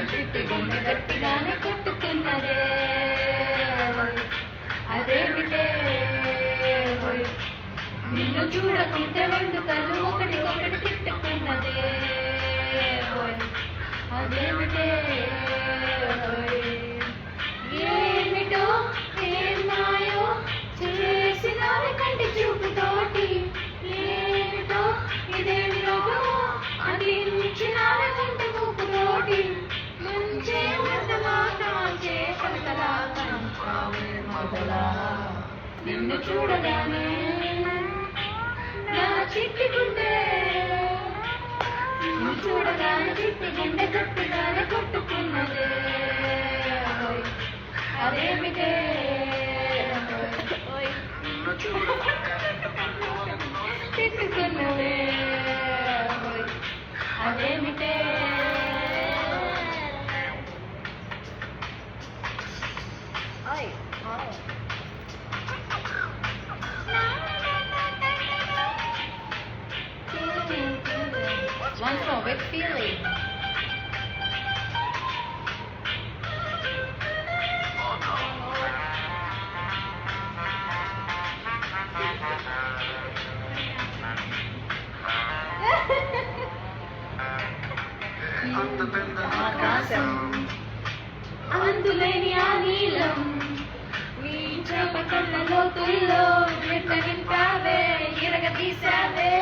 చిట్టి గుండె గట్టిగానే కొట్టుకున్నదే అదేమిటే నిన్ను చూడకుంటే రెండు కళ్ళు ఒకటికొకటి తిట్టుకున్నదే అదేమిటే ఏమిటో ఏమాయో చేసినావి కంటి చూపుతోటి ఏమిటో ఇదేమిటో అందించినావి కంటి చూపుతోటి మంచే మొదలా కాచే కలకలా కంచావే మొదలా నిన్ను చూడగానే నా చిట్టి గుండె నిన్ను చూడగానే చిట్టి గుండె గట్టిగానే కొట్టుకున్నదే అదేమిటే తిట్టుకున్నదే అదేమిటే What's wrong with feeling? ఆకాశం అందులేని ఆ నీలం నీ చేప కళ్ళ లోతుల్లో ఎట్ట నింపావే ఇరగదీశావే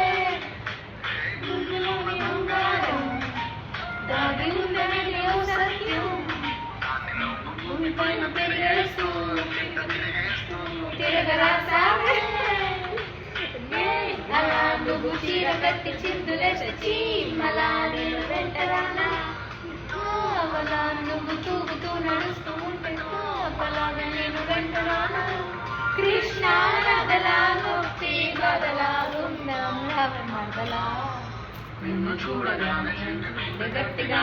గుండెలోని బంగారం దాగి ఉందనే ఓ సత్యం భూమి పైన పెరిగేస్తూ తిరగరాసావే అలా నువ్వు చీర కట్టి చిందులేసి మలా నేను వెంటరానా అవలా నువ్వు తూగుతూ నడుస్తూ ఉంటే అలాగా నేను వెంటరానా కృష్ణ నదలా ముక్తి బదలా ఉందాం మొదలా నిన్ను చూడగానే గట్టిగా